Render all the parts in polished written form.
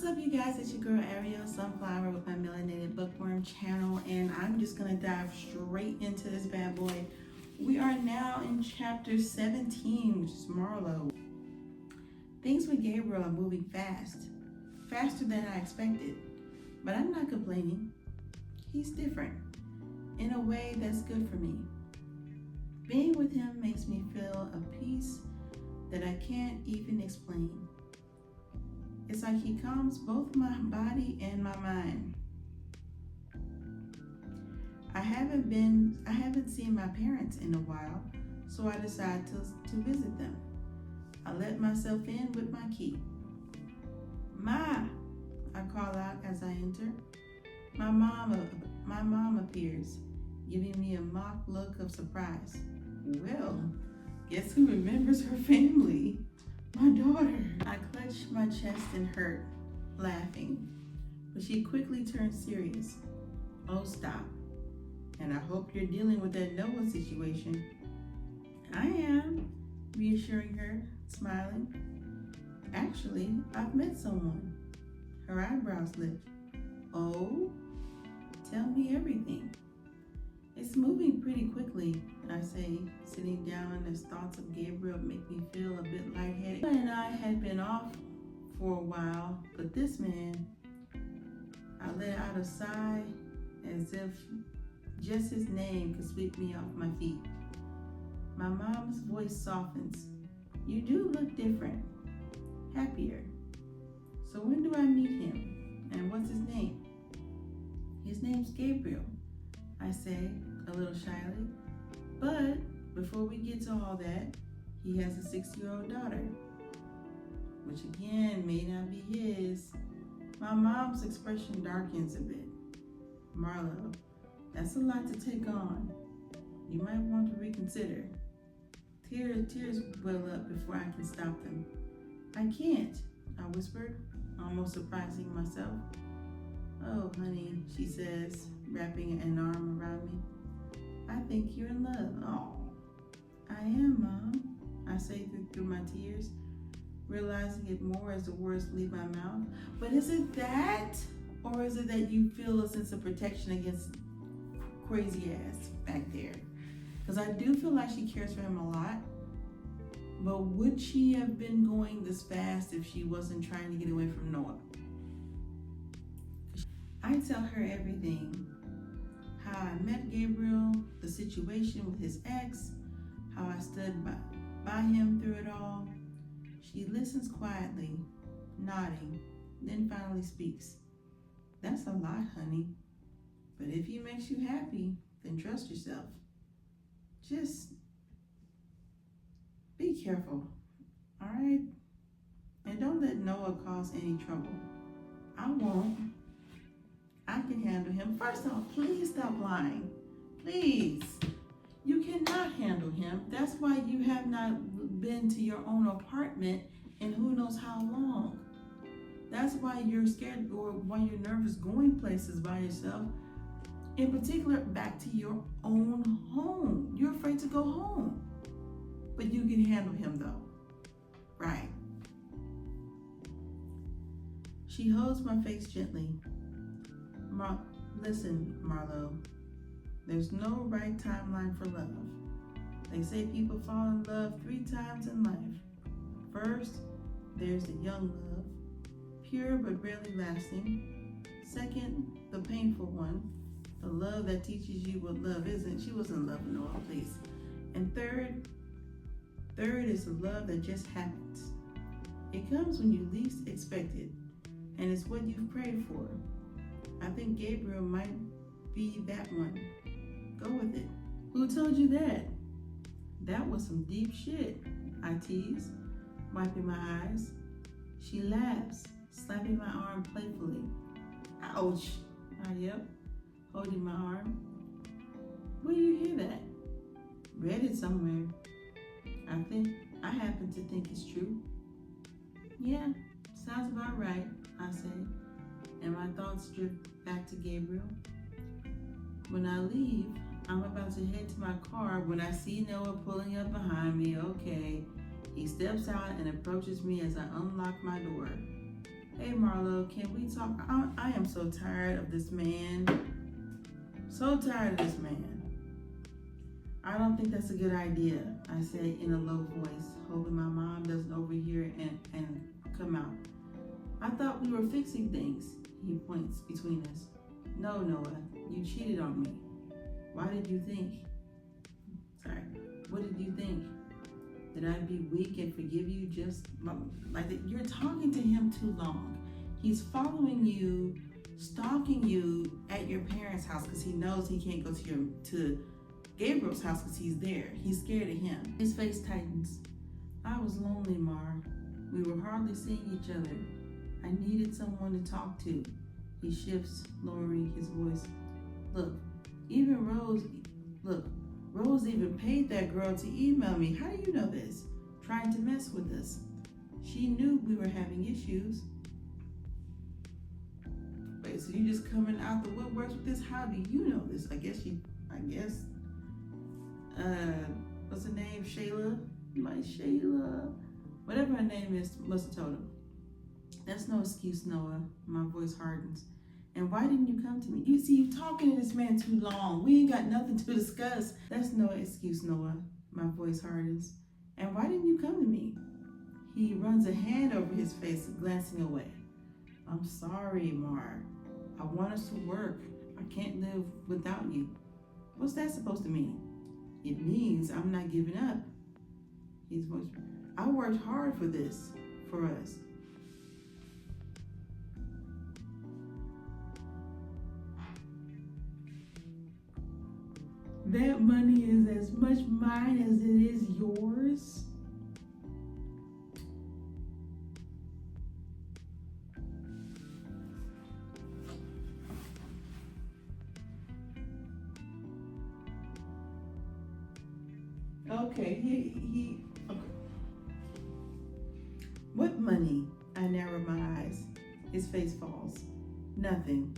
What's up, you guys? It's your girl Ariel Sunflower with my Melanated Bookworm channel, and I'm just gonna dive straight into this bad boy. We are now in chapter 17, which is Marlo. Things with Gabriel are moving faster than I expected, but I'm not complaining. He's different in a way that's good for me. Being with him makes me feel a peace that I can't even explain. It's like he calms both my body and my mind. I haven't seen my parents in a while, so I decided to visit them. I let myself in with my key. Ma, I call out as I enter. My mom appears, giving me a mock look of surprise. Well, guess who remembers her family? My daughter. I clutched my chest and hurt, laughing, but she quickly turned serious. Oh, stop. And I hope you're dealing with that Noah situation. I am, reassuring her, smiling. Actually, I've met someone. Her eyebrows lift. Oh, tell me everything. It's moving pretty quickly, I say, sitting down as thoughts of Gabriel make me feel a bit lightheaded. And I had been off for a while, but this man, I let out a sigh as if just his name could sweep me off my feet. My mom's voice softens. You do look different, happier. So when do I meet him? And what's his name? His name's Gabriel, I say, a little shyly. But before we get to all that, he has a 6-year-old daughter, which again may not be his. My mom's expression darkens a bit. Marlo, that's a lot to take on. You might want to reconsider. Tears well up before I can stop them. I can't, I whispered, almost surprising myself. Oh, honey, she says, wrapping an arm around me. I think you're in love. Oh, I am, Mom, I say through my tears, realizing it more as the words leave my mouth. But is it that, or is it that you feel a sense of protection against crazy ass back there? Because I do feel like she cares for him a lot, but would she have been going this fast if she wasn't trying to get away from Noah? I tell her everything. How I met Gabriel, the situation with his ex, how I stood by him through it all. She listens quietly, nodding, then finally speaks. That's a lot, honey. But if he makes you happy, then trust yourself. Just be careful, all right? And don't let Noah cause any trouble. I won't. I can handle him. First off, please stop lying. Please. You cannot handle him. That's why you have not been to your own apartment in who knows how long. That's why you're scared or why you're nervous going places by yourself. In particular, back to your own home. You're afraid to go home. But you can handle him though. Right. She holds my face gently. Listen, Marlo, there's no right timeline for love. They say people fall in love 3 times in life. First, there's the young love, pure but rarely lasting. Second, the painful one, the love that teaches you what love isn't. She wasn't in love with Noah, please. And third is the love that just happens. It comes when you least expect it, and it's what you've prayed for. I think Gabriel might be that one. Go with it. Who told you that? That was some deep shit, I tease, wiping my eyes. She laughs, slapping my arm playfully. Ouch. Yep, holding my arm. Where do you hear that? Read it somewhere. I happen to think it's true. Yeah, sounds about right, I say. And my thoughts drift back to Gabriel. When I leave, I'm about to head to my car when I see Noah pulling up behind me. Okay, he steps out and approaches me as I unlock my door. Hey Marlo, can we talk? I am so tired of this man. So tired of this man. I don't think that's a good idea, I said in a low voice, hoping my mom doesn't overhear and come out. I thought we were fixing things, he points between us. No, Noah, you cheated on me. Why did you think? Sorry, what did you think? That I'd be weak and forgive you just like that? You're talking to him too long. He's following you, stalking you at your parents' house because he knows he can't go to Gabriel's house because he's there. He's scared of him. His face tightens. I was lonely, Mar. We were hardly seeing each other. I needed someone to talk to. He shifts, lowering his voice. Look, Rose even paid that girl to email me. How do you know this? Trying to mess with us. She knew we were having issues. Wait, so you just coming out the woodworks with this? How do you know this? I guess, what's her name? Shayla? Whatever her name is, must have told him. That's no excuse, Noah. My voice hardens. And why didn't you come to me? You see, you talking to this man too long. We ain't got nothing to discuss. That's no excuse, Noah. My voice hardens. And why didn't you come to me? He runs a hand over his face, glancing away. I'm sorry, Mar. I want us to work. I can't live without you. What's that supposed to mean? It means I'm not giving up. His voice. I worked hard for this, for us. That money is as much mine as it is yours. Okay, okay. What money? I narrow my eyes. His face falls. Nothing.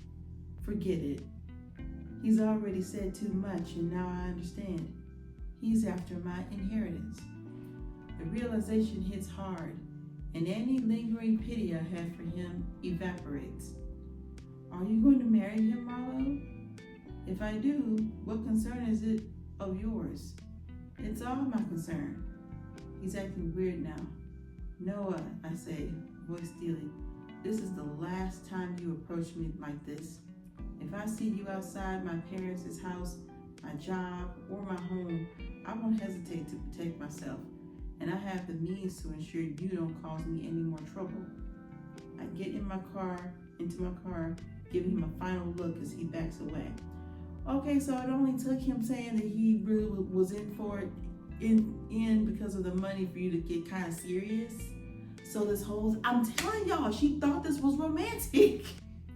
Forget it. He's already said too much, and now I understand. He's after my inheritance. The realization hits hard, and any lingering pity I have for him evaporates. Are you going to marry him, Marlo? If I do, what concern is it of yours? It's all my concern. He's acting weird now. Noah, I say, voice steely, this is the last time you approach me like this. If I see you outside my parents' house, my job, or my home, I won't hesitate to protect myself, and I have the means to ensure you don't cause me any more trouble. I get into my car, giving him a final look as he backs away. Okay, so it only took him saying that he really was in for it, in because of the money for you to get kind of serious. So this whole, I'm telling y'all, she thought this was romantic.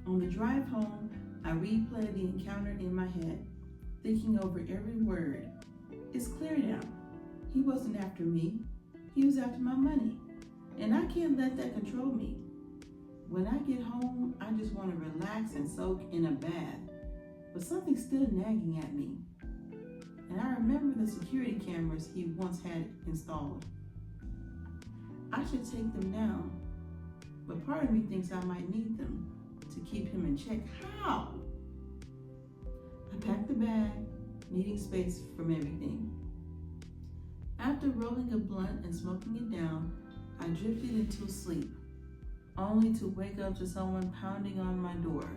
On the drive home, I replayed the encounter in my head, thinking over every word. It's clear now. He wasn't after me. He was after my money. And I can't let that control me. When I get home, I just want to relax and soak in a bath. But something's still nagging at me. And I remember the security cameras he once had installed. I should take them down. But part of me thinks I might need them to keep him in check. How? I packed the bag, needing space from everything. After rolling a blunt and smoking it down, I drifted into sleep, only to wake up to someone pounding on my door.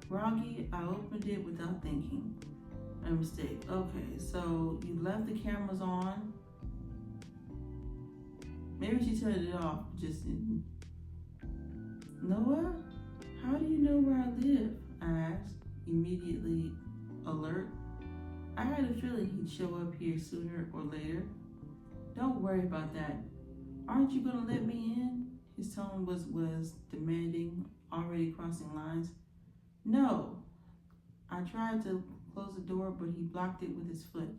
Groggy, I opened it without thinking. A mistake. Okay, so you left the cameras on. Maybe she turned it off, just didn't. Noah? How do you know where I live? I asked, immediately alert. I had a feeling he'd show up here sooner or later. Don't worry about that. Aren't you gonna let me in? His tone was demanding, already crossing lines. No. I tried to close the door, but he blocked it with his foot.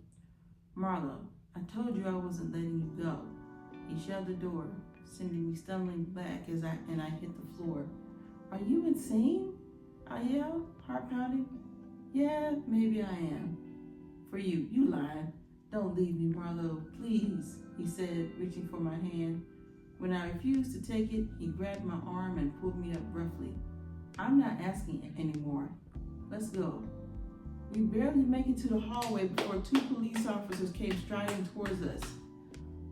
Marlo, I told you I wasn't letting you go. He shoved the door, sending me stumbling back as I hit the floor. Are you insane? I yelled, heart pounding. Yeah, maybe I am. For you, you lied. Don't leave me, Marlo, please, he said, reaching for my hand. When I refused to take it, he grabbed my arm and pulled me up roughly. I'm not asking anymore. Let's go. We barely make it to the hallway before 2 police officers came striding towards us.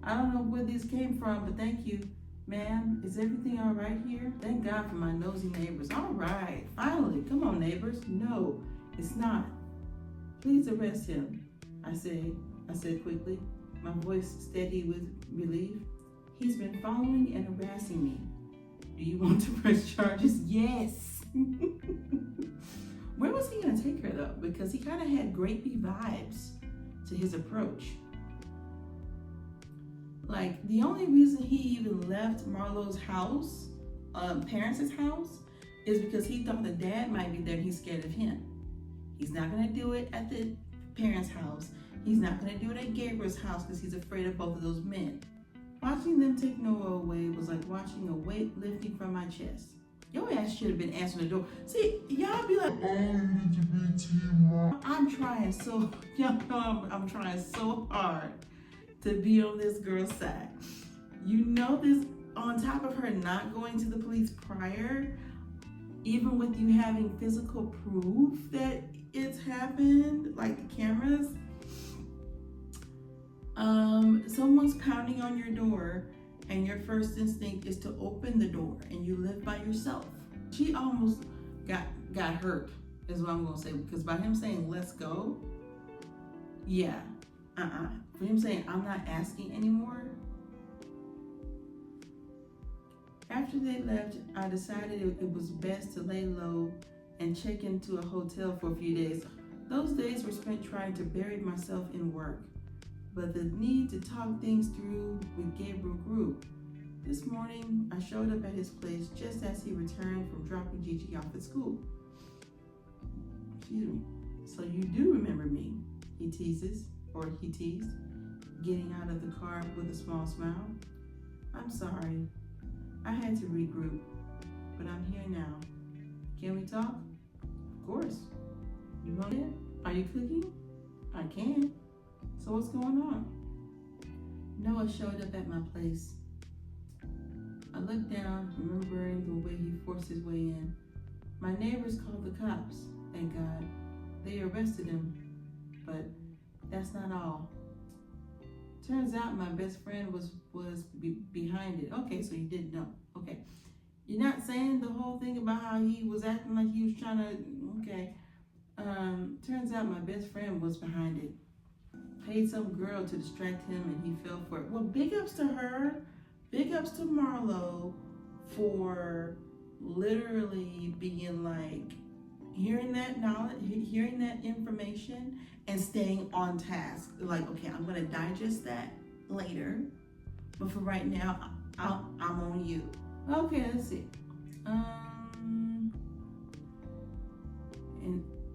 I don't know where these came from, but thank you. Ma'am, is everything all right here? Thank God for my nosy neighbors. All right, finally. Come on, neighbors. No, it's not. Please arrest him, I said quickly, my voice steady with relief. He's been following and harassing me. Do you want to press charges? Yes. Where was he going to take her, though? Because he kind of had grapey vibes to his approach. Like, the only reason he even left Marlo's house, parents' house, is because he thought the dad might be there and he's scared of him. He's not going to do it at the parents' house. He's not going to do it at Gabriel's house because he's afraid of both of those men. Watching them take Noah away was like watching a weight lifting from my chest. Your ass should have been answering the door. See, y'all be like, oh, you need to be team. I'm trying so, y'all know I'm trying so hard to be on this girl's side. You know this, on top of her not going to the police prior, even with you having physical proof that it's happened, like the cameras, someone's pounding on your door and your first instinct is to open the door and you live by yourself. She almost got hurt, is what I'm gonna say, because by him saying, let's go, yeah, for him saying, I'm not asking anymore. After they left, I decided it was best to lay low and check into a hotel for a few days. Those days were spent trying to bury myself in work, but the need to talk things through with Gabriel grew. This morning, I showed up at his place just as he returned from dropping Gigi off at school. Excuse me. So you do remember me, he teased, getting out of the car with a small smile. I'm sorry. I had to regroup, but I'm here now. Can we talk? Of course. You want it? Are you cooking? I can. So what's going on? Noah showed up at my place. I looked down, remembering the way he forced his way in. My neighbors called the cops, thank God. They arrested him, but that's not all. Turns out my best friend was behind it. Okay, so you didn't know. Okay. You're not saying the whole thing about how he was acting like he was trying to, okay. Turns out my best friend was behind it. Paid some girl to distract him and he fell for it. Well, big ups to her. Big ups to Marlo for literally being like, hearing that knowledge, hearing that information and staying on task. Like, okay, I'm gonna digest that later, but for right now, I'm on you. Okay, let's see.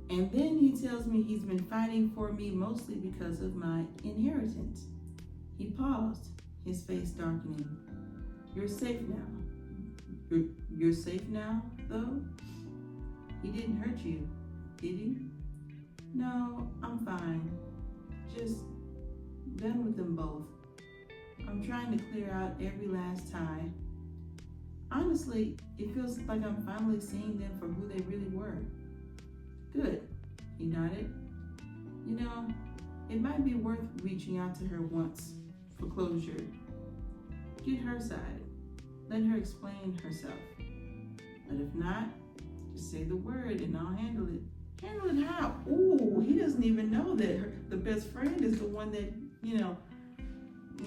And then he tells me he's been fighting for me mostly because of my inheritance. He paused, his face darkening. You're safe now. You're safe now, though? He didn't hurt you, did he? No, I'm fine. Just done with them both. I'm trying to clear out every last tie. Honestly, it feels like I'm finally seeing them for who they really were. Good, he nodded. You know, it might be worth reaching out to her once for closure. Get her side. Let her explain herself. But if not, just say the word and I'll handle it. Handle it how? Ooh, he doesn't even know that the best friend is the one that,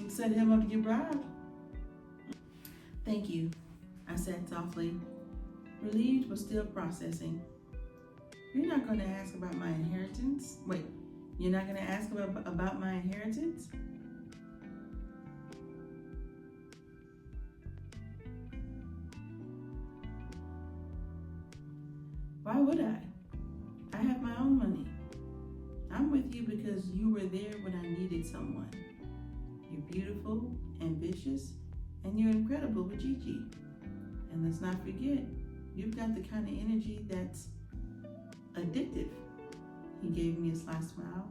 set him up to get bribed. Thank you, I said softly, relieved but still processing. You're not going to ask about my inheritance? Wait, you're not going to ask about my inheritance? Why would I? I have my own money. I'm with you because you were there when I needed someone. You're beautiful, ambitious, and you're incredible with Gigi. And let's not forget, you've got the kind of energy that's addictive. He gave me a sly smile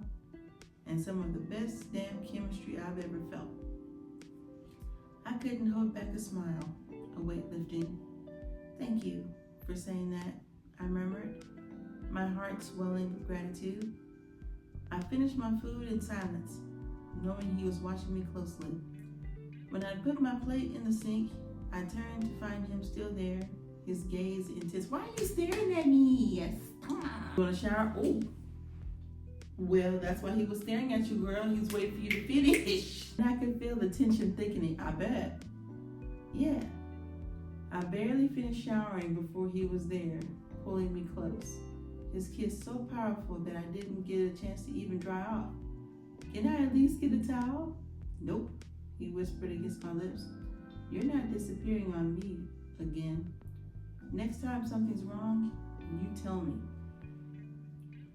and some of the best damn chemistry I've ever felt. I couldn't hold back a smile, a weight lifting. Thank you for saying that, I murmured, my heart swelling with gratitude. I finished my food in silence, knowing he was watching me closely. When I put my plate in the sink, I turned to find him still there, his gaze intense. Why are you staring at me? Yes, come on. You want to shower? Oh. Well, that's why he was staring at you, girl. He was waiting for you to finish. And I could feel the tension thickening, I bet. Yeah. I barely finished showering before he was there, pulling me close. His kiss so powerful that I didn't get a chance to even dry off. Can I at least get a towel? Nope, he whispered against my lips. You're not disappearing on me again. Next time something's wrong, you tell me.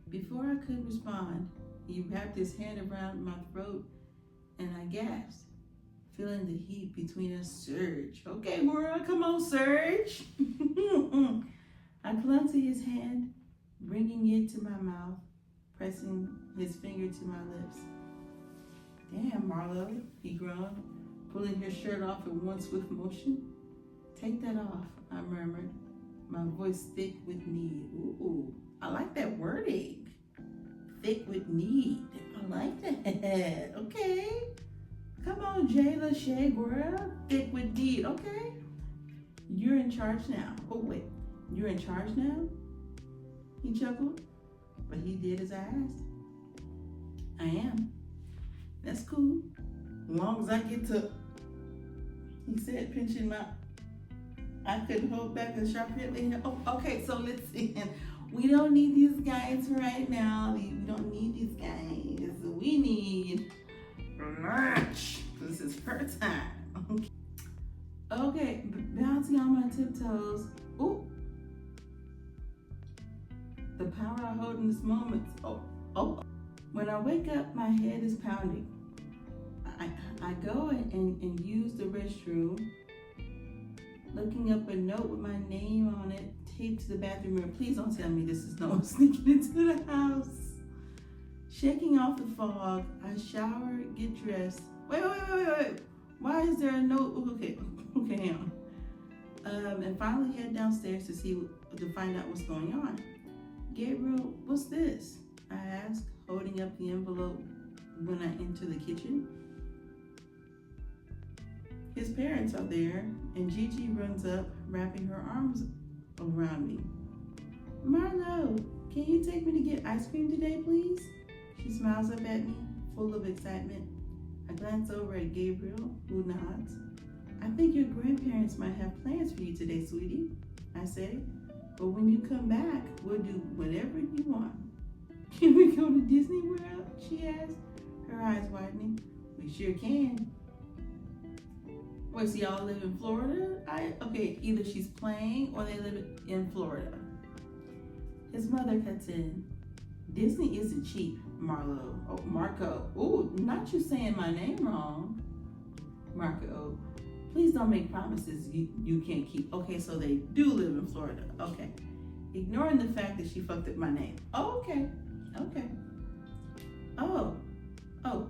Before I could respond, he wrapped his hand around my throat and I gasped, feeling the heat between us surge. Okay, girl, come on, surge. I clung to his hand, bringing it to my mouth, pressing his finger to my lips. Damn, Marlo, he groaned, pulling his shirt off in one swift motion. Take that off, I murmured, my voice thick with need. Ooh, I like that wording. Thick with need. I like that. Okay. Come on, Lashae, girl. Thick with need. Okay. You're in charge now. Oh, wait. You're in charge now? He chuckled, but he did as I asked. I am. That's cool. As long as I get to, he said, pinching my, I couldn't hold back a sharp hit. Oh, okay, so let's see. We don't need these guys right now. We don't need these guys. We need lunch. This is her time. Okay, bouncing on my tiptoes. Ooh. The power I hold in this moment. Oh. When I wake up, my head is pounding. I go and use the restroom, looking up a note with my name on it, taped to the bathroom mirror. Please don't tell me this is no one sneaking into the house. Shaking off the fog, I shower, get dressed. Wait. Why is there a note? Okay, hang on. And finally head downstairs to find out what's going on. Gabriel, what's this? I asked, holding up the envelope when I enter the kitchen. His parents are there, and Gigi runs up, wrapping her arms around me. Marlo, can you take me to get ice cream today, please? She smiles up at me, full of excitement. I glance over at Gabriel, who nods. I think your grandparents might have plans for you today, sweetie, I say. But when you come back, we'll do whatever you want. Can we go to Disney World? She asked, her eyes widening. We sure can. Wait, so y'all live in Florida? Okay, either she's playing or they live in Florida. His mother cuts in. Disney isn't cheap, Marlo. Oh, Marco. Oh, not you saying my name wrong. Marco, please don't make promises you can't keep. Okay, so they do live in Florida. Okay. Ignoring the fact that she fucked up my name. Oh, okay. Oh,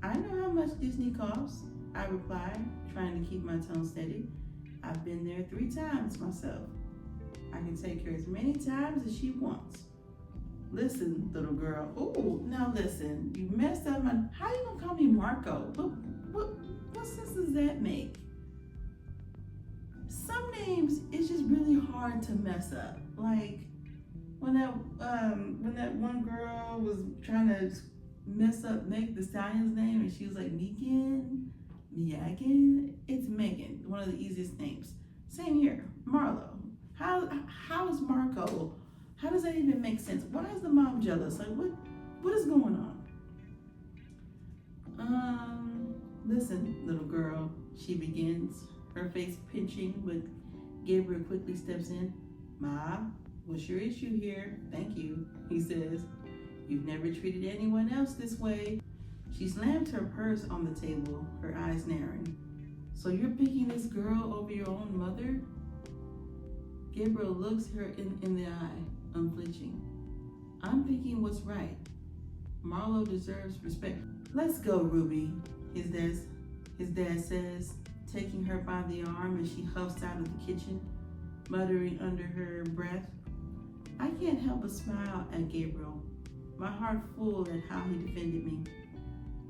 I know how much Disney costs, I replied, trying to keep my tone steady. I've been there 3 times myself. I can take her as many times as she wants. Listen, little girl. Oh, now listen. You messed up my. How you gonna call me Marco? What sense does that make? Some names, it's just really hard to mess up. Like when that one girl was trying to mess up Meg Thee Stallion's name, and she was like Megan. It's Megan, one of the easiest names. Same here, Marlo. How is Marco? How does that even make sense? Why is the mom jealous? Like what is going on? Listen, little girl, she begins, her face pinching, but Gabriel quickly steps in. Ma, what's your issue here? Thank you, he says. You've never treated anyone else this way. She slammed her purse on the table, her eyes narrowing. So you're picking this girl over your own mother? Gabriel looks her in the eye, unflinching. I'm picking what's right. Marlo deserves respect. Let's go, Ruby, his dad says, taking her by the arm as she huffs out of the kitchen, muttering under her breath. I can't help but smile at Gabriel, my heart full at how he defended me.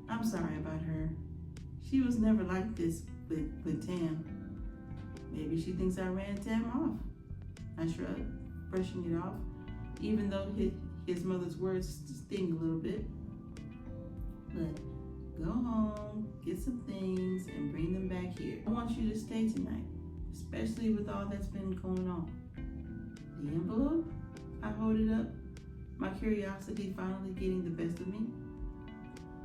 I'm sorry about her. She was never like this with Tam. Maybe she thinks I ran Tam off. I shrugged, brushing it off, even though his mother's words sting a little bit. But go home, get some things, and bring them back here. I want you to stay tonight, especially with all that's been going on. The envelope? I hold it up, my curiosity finally getting the best of me.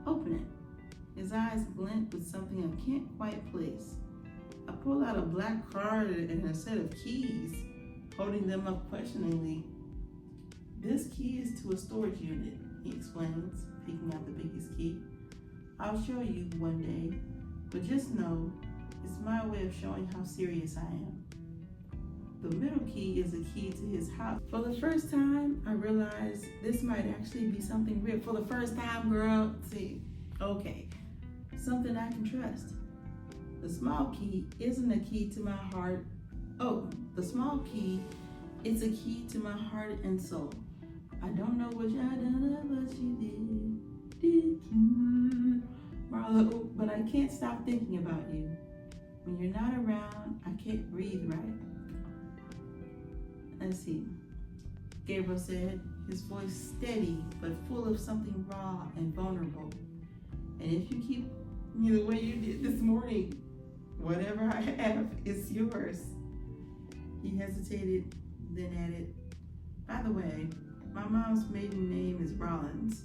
Open it. His eyes glint with something I can't quite place. I pull out a black card and a set of keys, holding them up questioningly. This key is to a storage unit, he explains, picking out the biggest key. I'll show you one day, but just know it's my way of showing how serious I am. The middle key is a key to his house. For the first time, I realized this might actually be something real. For the first time, girl, see, okay, something I can trust. The small key isn't a key to my heart. Oh, the small key is a key to my heart and soul. I don't know what you done, but you did you, Marlo, but I can't stop thinking about you. When you're not around, I can't breathe right. Let's see. Gabriel said, his voice steady but full of something raw and vulnerable. And if you keep me the way you did this morning, whatever I have is yours. He hesitated, then added, by the way, my mom's maiden name is Rollins,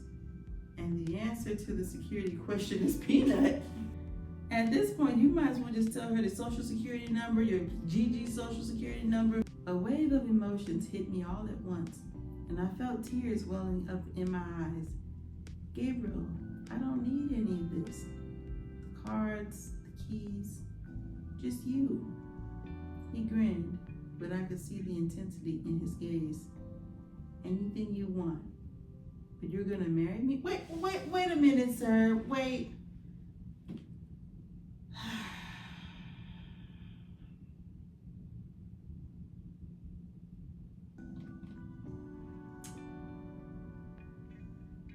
and the answer to the security question is Peanut. At this point, you might as well just tell her the social security number, your GG social security number. A wave of emotions hit me all at once, and I felt tears welling up in my eyes. Gabriel, I don't need any of this. The cards, the keys, just you. He grinned, but I could see the intensity in his gaze. Anything you want, but you're gonna marry me? Wait a minute, sir, wait.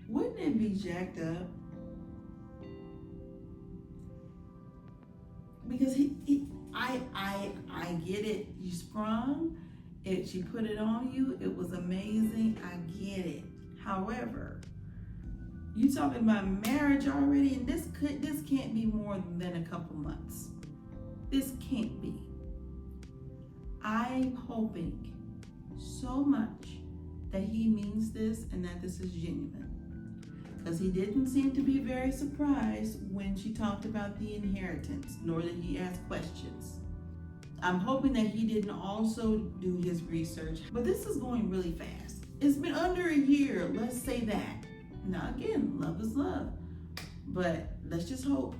Wouldn't it be jacked up? Because I get it. You sprung it. She put it on you. It was amazing. I get it. However, you talking about marriage already, and this can't be more than a couple months. This can't be. I'm hoping so much that he means this and that this is genuine. Because he didn't seem to be very surprised when she talked about the inheritance, nor did he ask questions. I'm hoping that he didn't also do his research, but this is going really fast. It's been under a year, let's say that. Now again, love is love, but let's just hope.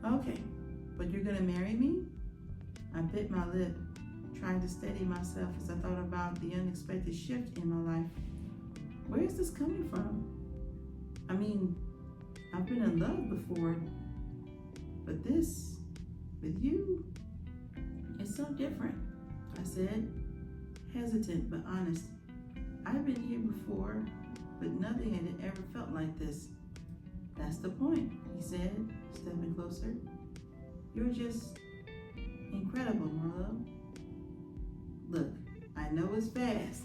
Okay, but you're gonna marry me? I bit my lip, trying to steady myself as I thought about the unexpected shift in my life. Where is this coming from? I mean, I've been in love before, but this, with you, it's so different, I said, hesitant but honest. I've been here before, but nothing had ever felt like this. That's the point, he said, stepping closer. You're just incredible, Marlo. Look, I know it's fast.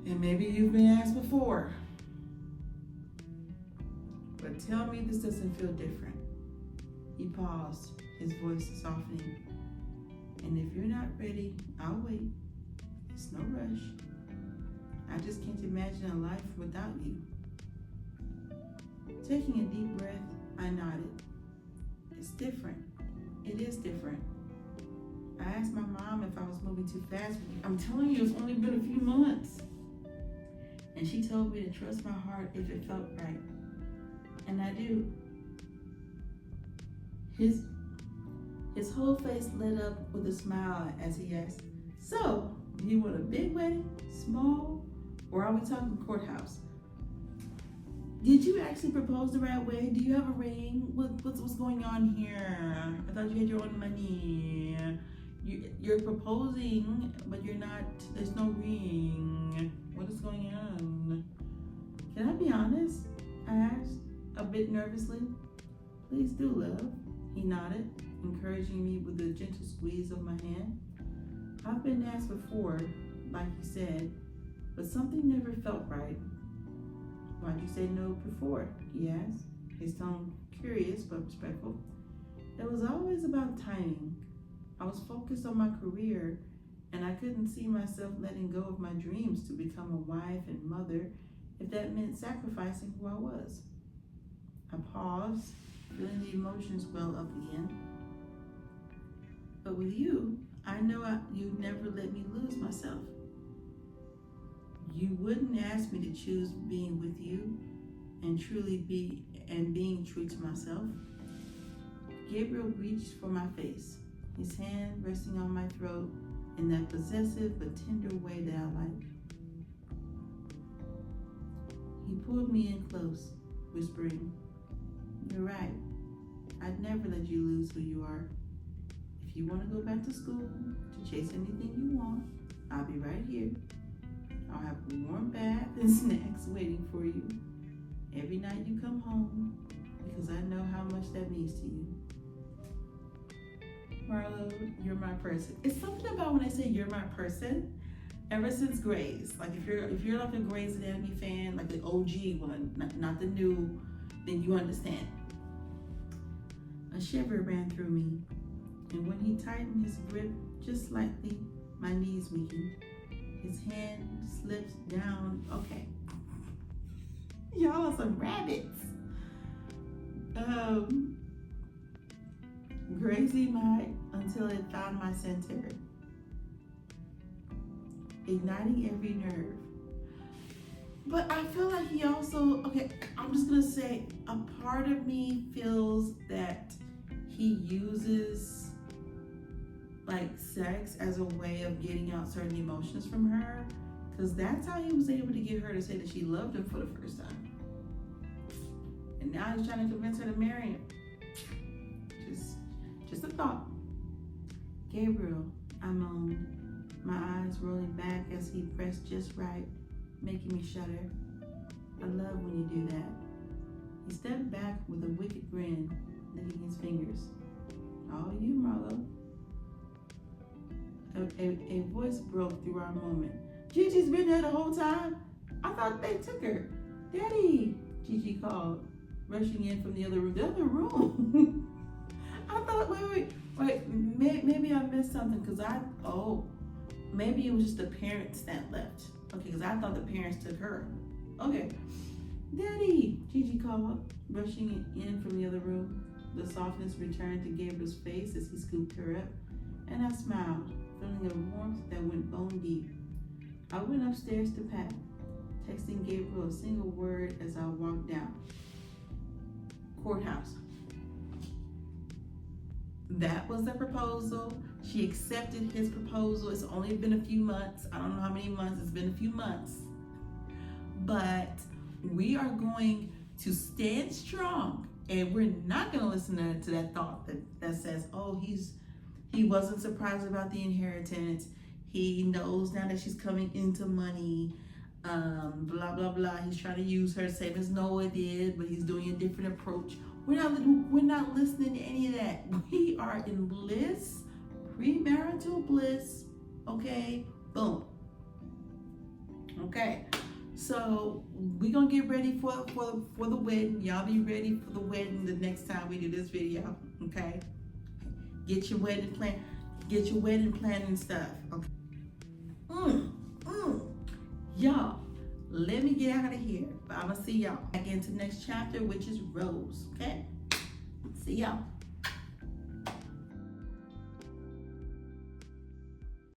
And maybe you've been asked before. But tell me this doesn't feel different. He paused, his voice softening. And if you're not ready, I'll wait. It's no rush. I just can't imagine a life without you. Taking a deep breath, I nodded. It's different. It is different. I asked my mom if I was moving too fast. I'm telling you, it's only been a few months. And she told me to trust my heart if it felt right. And I do. His whole face lit up with a smile as he asked, so, do you want a big wedding, small, or are we talking courthouse? Did you actually propose the right way? Do you have a ring? What's going on here? I thought you had your own money. You're proposing, but you're not. There's no ring. What is going on? Can I be honest? I asked, a bit nervously. Please do, love. He nodded, encouraging me with a gentle squeeze of my hand. I've been asked before, like you said, but something never felt right. Why'd you say no before? He asked, his tone curious but respectful. It was always about timing. I was focused on my career, and I couldn't see myself letting go of my dreams to become a wife and mother if that meant sacrificing who I was. I paused, feeling the emotions well up again. But with you, I know you'd never let me lose myself. You wouldn't ask me to choose being with you and being true to myself. Gabriel reached for my face, his hand resting on my throat in that possessive but tender way that I like. He pulled me in close, whispering, "You're right. I'd never let you lose who you are. If you want to go back to school to chase anything you want, I'll be right here. I'll have a warm bath and snacks waiting for you every night you come home, because I know how much that means to you." Marlo, you're my person. It's something about when I say you're my person. Ever since Grey's, like if you're like a Grey's Anatomy fan, like the OG one, not the new, then you understand. A shiver ran through me, and when he tightened his grip just slightly, my knees weakened. His hand slipped down. Okay. Y'all are some rabbits. Grazing until it found my center, igniting every nerve. But I feel like he also, I'm just gonna say, a part of me feels that he uses like sex as a way of getting out certain emotions from her, because that's how he was able to get her to say that she loved him for the first time. And now he's trying to convince her to marry him. Just a thought. Gabriel, I moaned, my eyes rolling back as he pressed just right, making me shudder. I love when you do that. He stepped back with a wicked grin, licking his fingers. All you, Marlo. A voice broke through our moment. Gigi's been there the whole time? I thought they took her. Daddy, Gigi called, rushing in from the other room. The other room? I thought, wait, maybe I missed something, because maybe it was just the parents that left. Okay, because I thought the parents took her. Okay. Daddy, Gigi called, rushing in from the other room. The softness returned to Gabriel's face as he scooped her up, and I smiled, feeling a warmth that went bone deep. I went upstairs to Pat, texting Gabriel a single word as I walked down. Courthouse. That was the proposal. She accepted his proposal. It's only been a few months. I don't know how many months. It's been a few months. But we are going to stand strong, and we're not going to listen to that thought that says, oh, he wasn't surprised about the inheritance. He knows now that she's coming into money. Blah, blah, blah. He's trying to use her, same as Noah did, but he's doing a different approach. We're not listening to any of that. We are in bliss, premarital bliss. Okay, boom. Okay, so we're gonna get ready for the wedding. Y'all be ready for the wedding the next time we do this video. Okay, get your wedding plan. Get your wedding planning stuff. Okay. Y'all, let me get out of here. But I'm gonna see y'all back into the next chapter, which is Rose. Okay? See y'all.